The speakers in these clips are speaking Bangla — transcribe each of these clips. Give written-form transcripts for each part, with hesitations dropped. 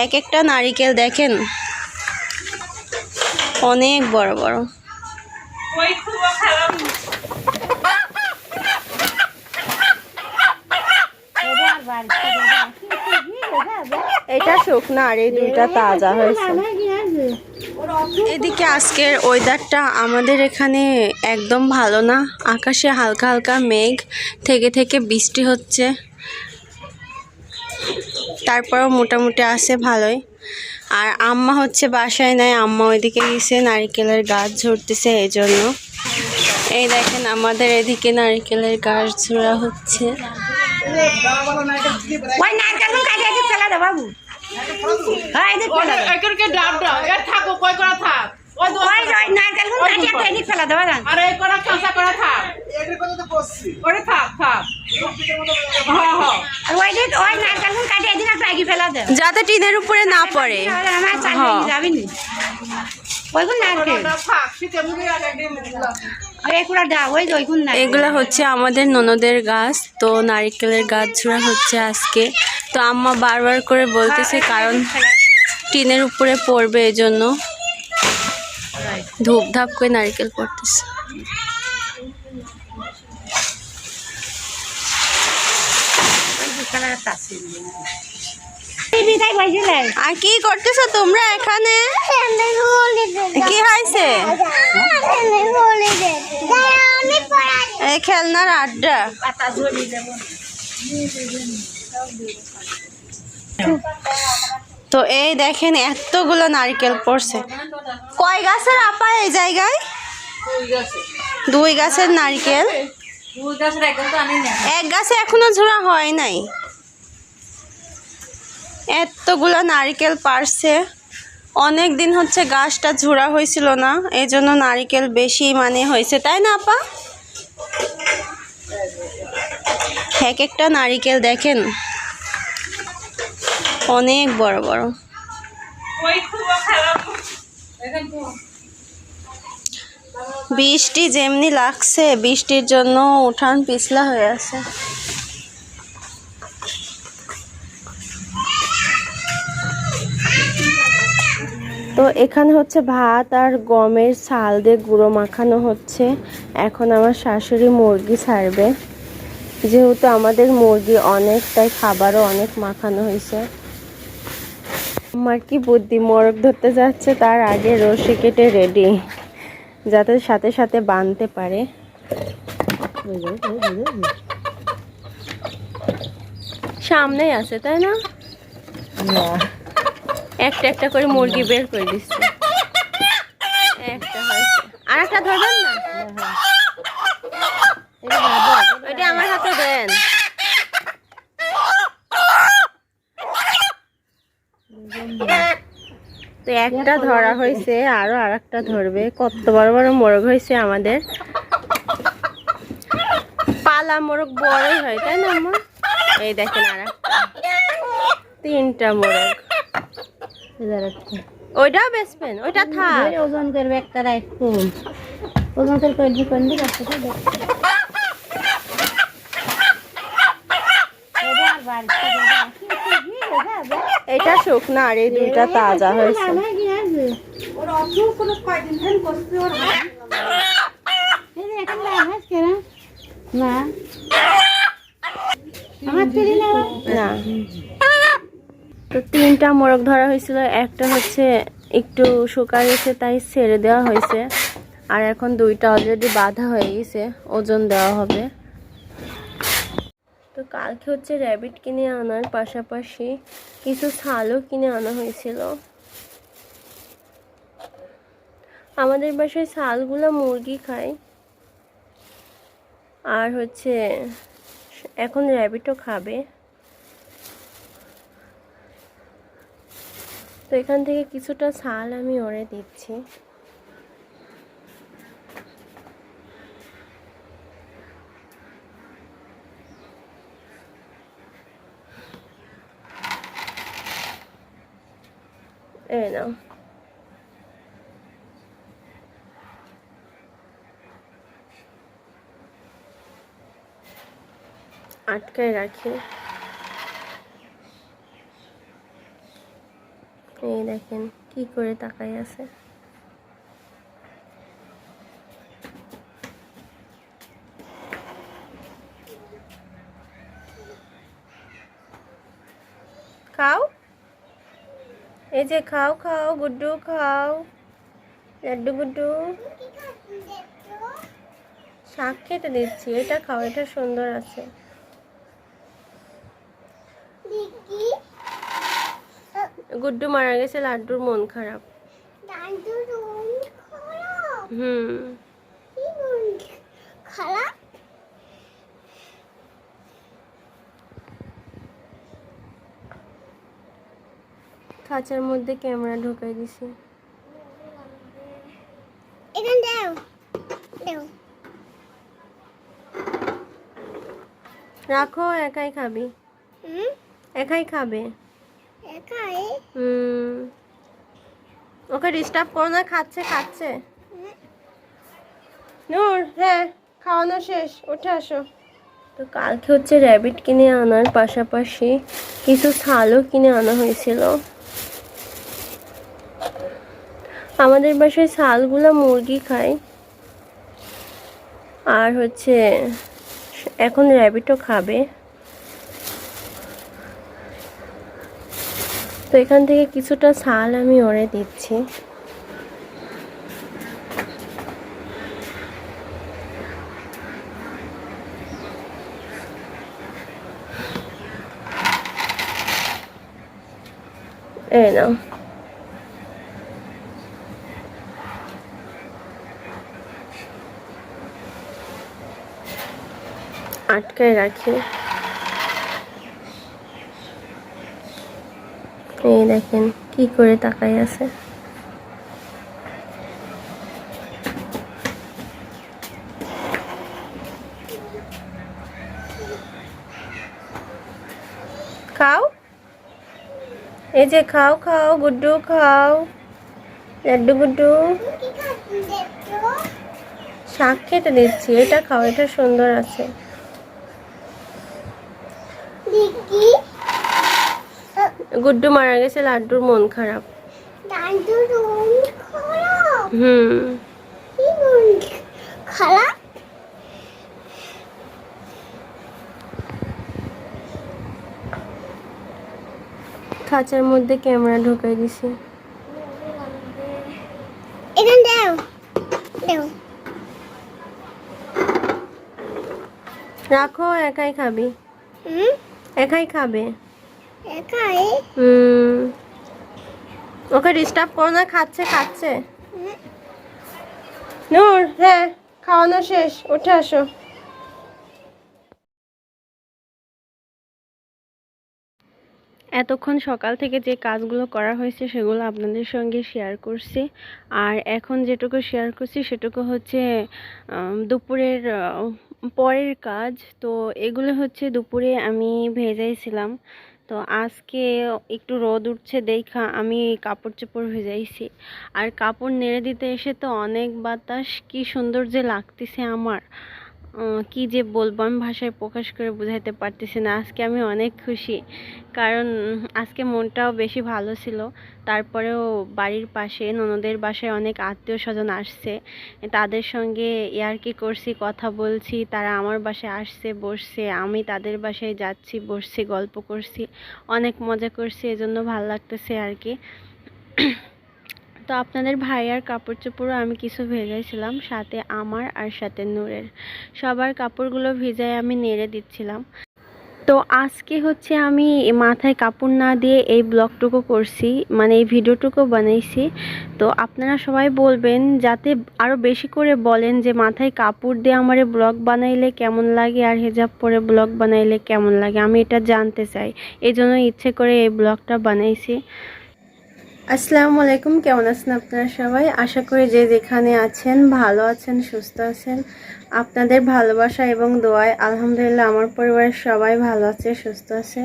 এক একটা নারিকেল দেখেন অনেক বড় বড়। এটা শুকনো আর এই দুইটা তাজা হয়েছে। এদিকে আজকের ওয়েদারটা আমাদের এখানে একদম ভালো না, আকাশে হালকা হালকা মেঘ থেকে থেকে বৃষ্টি হচ্ছে, তারপরও মোটামুটি আছে ভালোই। আর আম্মা হচ্ছে বাসায় নাই, আম্মা ওইদিকে গেছে নারিকেলের গাছ ঝরতেছে এই জন্য। এই দেখেন আমাদের এদিকে নারিকেলের গাছ ঝরা হচ্ছে। যাতে টিনের উপরে না পড়ে। এগুলা হচ্ছে আমাদের ননদের গাছ, তো নারিকেলের গাছ ঝোড়া হচ্ছে আজকে। তো আম্মা বারবার করে বলতেছে কারণ টিনের উপরে পড়বে এজন্য ধূপধাপ করে নারিকেল পড়তেছে। আর কি করতেছো তোমরা এখানে? কি হয়েছে? খেলনার আড্ডা। তো এই দেখেন এতগুলো নারকেল পড়ছে। কয় গাছের আপা এই জায়গায়? 2 গাছের নারকেল। এক গাছে এখনো ঝোড়া হয় নাই। এতগুলো নারকেল পারছে। অনেক দিন হচ্ছে গাছটা ঝোড়া হয়েছিল না, এই জন্য নারকেল বেশি মানে হয়েছে, তাই না আপা? এক একটা নারকেল দেখেন অনেক বড় বড়। বৃষ্টি যেমনি লাগছে, বৃষ্টির জন্য উঠান পিছলা হয়ে আছে। তো এখানে হচ্ছে ভাত আর গমের চাল দিয়ে গুঁড়ো মাখানো হচ্ছে। এখন আমার শাশুড়ি মুরগি ছাড়বে, যেহেতু আমাদের মুরগি অনেক, তাই খাবারও অনেক মাখানো হয়েছে। আমার কি বুদ্ধি, মোরগ ধরতে যাচ্ছে তার আগে রশি কেটে রেডি, যাতে সাথে সাথে বাঁধতে পারে। সামনেই আছে তাই না? একটা একটা করে মুরগি বের করে দিচ্ছে। একটা হয়েছে, আর একটা ধরবেন না? এটা আমার হাতে দেন। তো একটা ধরা হয়েছে, আরো আর একটা ধরবে। কত বড় বড় মোরগ হয়েছে আমাদের। পালা মোরগ বড়ই হয় তাই না আমার? এই দেখেন আর একটা, 3টা মোরগ। ওইটাও বেচবেন? ওইটা থাক, ওজন করবে একটা রাখবো, ওজন করবে। এটা শুকনো আর এই দুইটা তাজা হয়েছে। না, তো 3টা মোরগ ধরা হয়েছিল, একটা হচ্ছে একটু শুকায় গেছে তাই ছেড়ে দেওয়া হয়েছে, আর এখন 2টা অলরেডি বাঁধা হয়ে গেছে, ওজন দেওয়া হবে। তো কালকে হচ্ছে র্যাবিট কিনে আনার পাশাপাশি কিছু ছালও কিনে আনা হয়েছিল। আমাদের বাসায় ছালগুলো মুরগি খায়, আর হচ্ছে এখন র্যাবিটও খাবে। তো এখান থেকে কিছুটা ছাল আমি ওরে দিচ্ছি। এই নাও। আটকায় রাখি। এই দেখেন কি করে তাকাই আছে। খাও, এই যে খাও খাও গুড্ডু খাও, লাড্ডু গুড্ডু। শাক খেতে দিচ্ছি, এটা খাও, এটা সুন্দর আছে। গুড্ডু মারা গেছে, লাড্ডুর মন খারাপ। খাঁচার মধ্যে ক্যামেরা ঢুকাই দিছি। রাখো, একাই খাবি, একাই খাবে। ওকে ডিস্টার্ব করো না, খাচ্ছে খাচ্ছে। নূর, হ্যাঁ খাওয়ানো শেষ, উঠে আসো। তো কালকে হচ্ছে র্যাবিট কিনে আনার পাশাপাশি কিছু ছালও কিনে আনা হয়েছিল। আমাদের বাসায় ছালগুলো মুরগি খায়, আর হচ্ছে এখন র্যাবিটও খাবে। তো এখান থেকে কিছুটা ছাল আমি ওরে দিচ্ছি। এই নাও। আটকায় রাখি। এই দেখেন কি করে তাকাই আছে। খাও, এই যে খাও খাও গুড্ডু খাও, লাড্ডু গুড্ডু। শাক খেতে দিচ্ছি, এটা খাও, এটা সুন্দর আছে। গুড্ডু মারা গেছে, লাড্ডুর মন খারাপ। খাঁচার মধ্যে ক্যামেরা ঢুকাই দিছি। রাখো, একাই খাবি, একাই খাবে। ওকে ডিস্টার্ব করো না, খাচ্ছে খাচ্ছে। নূর, হ্যাঁ খাওয়ানো শেষ, উঠে আসো। এতক্ষণ সকাল থেকে যে কাজগুলো করা হয়েছে সেগুলো আপনাদের সঙ্গে শেয়ার করছি, আর এখন যেটুকু শেয়ার করছি সেটুকু হচ্ছে দুপুরের পরের কাজ। তো এগুলো হচ্ছে দুপুরে আমি ভেজাইছিলাম। তো আজকে একটু রোদ উঠছে দেখা আমি কাপড় চোপড় ভেজাইছি, আর কাপড় নেড়ে দিতে এসে তো অনেক বাতাস, কি সুন্দর যে লাগতেছে আমার, কি যে বলবো, আমি ভাষায় প্রকাশ করে বোঝাতে পারতেছি না। আজকে আমি অনেক খুশি, কারণ আজকে মনটাও বেশি ভালো ছিল। তারপরেও বাড়ির পাশে ননদের বাসায় অনেক আত্মীয় স্বজন আসছে, তাদের সঙ্গে ইয়ার্কি করছি, কথা বলছি, তারা আমার বাসায় আসছে বসছে, আমি তাদের বাসায় যাচ্ছি বসছি, গল্প করছি, অনেক মজা করছি, এজন্য ভালো লাগতেছে আর কি। তো আপনাদের ভাইয়ার কাপড় চোপড়ও আমি কিছু ভেজাইছিলাম, সাথে আমার আর সাথে নূরের, সবার কাপড়গুলো ভিজায় আমি নেড়ে দিচ্ছিলাম। তো আজকে হচ্ছে আমি মাথায় কাপড় না দিয়ে এই ব্লগটুকু করছি, মানে এই ভিডিওটুকু বানাইছি। তো আপনারা সবাই বলবেন, যাতে আরও বেশি করে বলেন যে মাথায় কাপড় দিয়ে আমার ব্লগ বানাইলে কেমন লাগে আর হিজাব পরে ব্লগ বানাইলে কেমন লাগে, আমি এটা জানতে চাই, এই জন্য ইচ্ছে করে এই ব্লগটা বানাইছি। আসসালামু আলাইকুম, কেমন আছেন আপনারা সবাই? আশা করি যে যেখানে আছেন ভালো আছেন, সুস্থ আছেন। আপনাদের ভালোবাসা এবং দোয়ায় আলহামদুলিল্লাহ আমার পরিবারের সবাই ভালো আছে, সুস্থ আছে।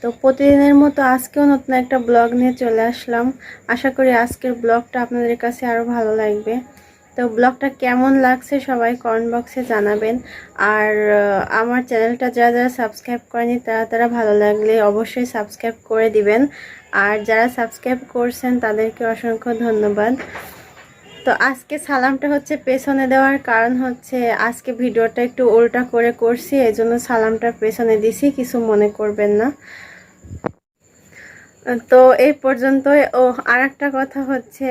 তো প্রতিদিনের মতো আজকেও নতুন একটা ব্লগ নিয়ে চলে আসলাম। আশা করি আজকের ব্লগটা আপনাদের কাছে আরও ভালো লাগবে। তো ব্লগটা কেমন লাগছে সবাই কমেন্ট বক্সে জানাবেন। আর আমার চ্যানেলটা যারা যারা সাবস্ক্রাইব করেনি তারা ভালো লাগলে অবশ্যই সাবস্ক্রাইব করে দিবেন। আর যারা সাবস্ক্রাইব করছেন তাদেরকে অসংখ্য ধন্যবাদ। তো আজকে সালামটা হচ্ছে পেছনে দেওয়ার কারণ হচ্ছে আজকে ভিডিওটা একটু উল্টা করে করছি, এই জন্য সালামটা পেছনে দিছি, কিছু মনে করবেন না। তো এই পর্যন্তই। ও আর একটা কথা হচ্ছে,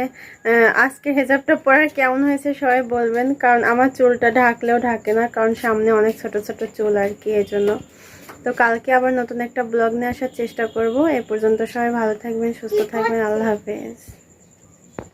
আজকে হেজাবটা পরা কেমন হয়েছে সবাই বলবেন, কারণ আমার চুলটা ঢাকলেও ঢাকে না, কারণ সামনে অনেক ছোট ছোট চুল আর কি, এই জন্য। তো কালকে আবার নতুন একটা ব্লগ নিয়ে আসার চেষ্টা করব। এই পর্যন্ত সবাই ভালো থাকবেন, সুস্থ থাকবেন, আল্লাহ হাফেজ।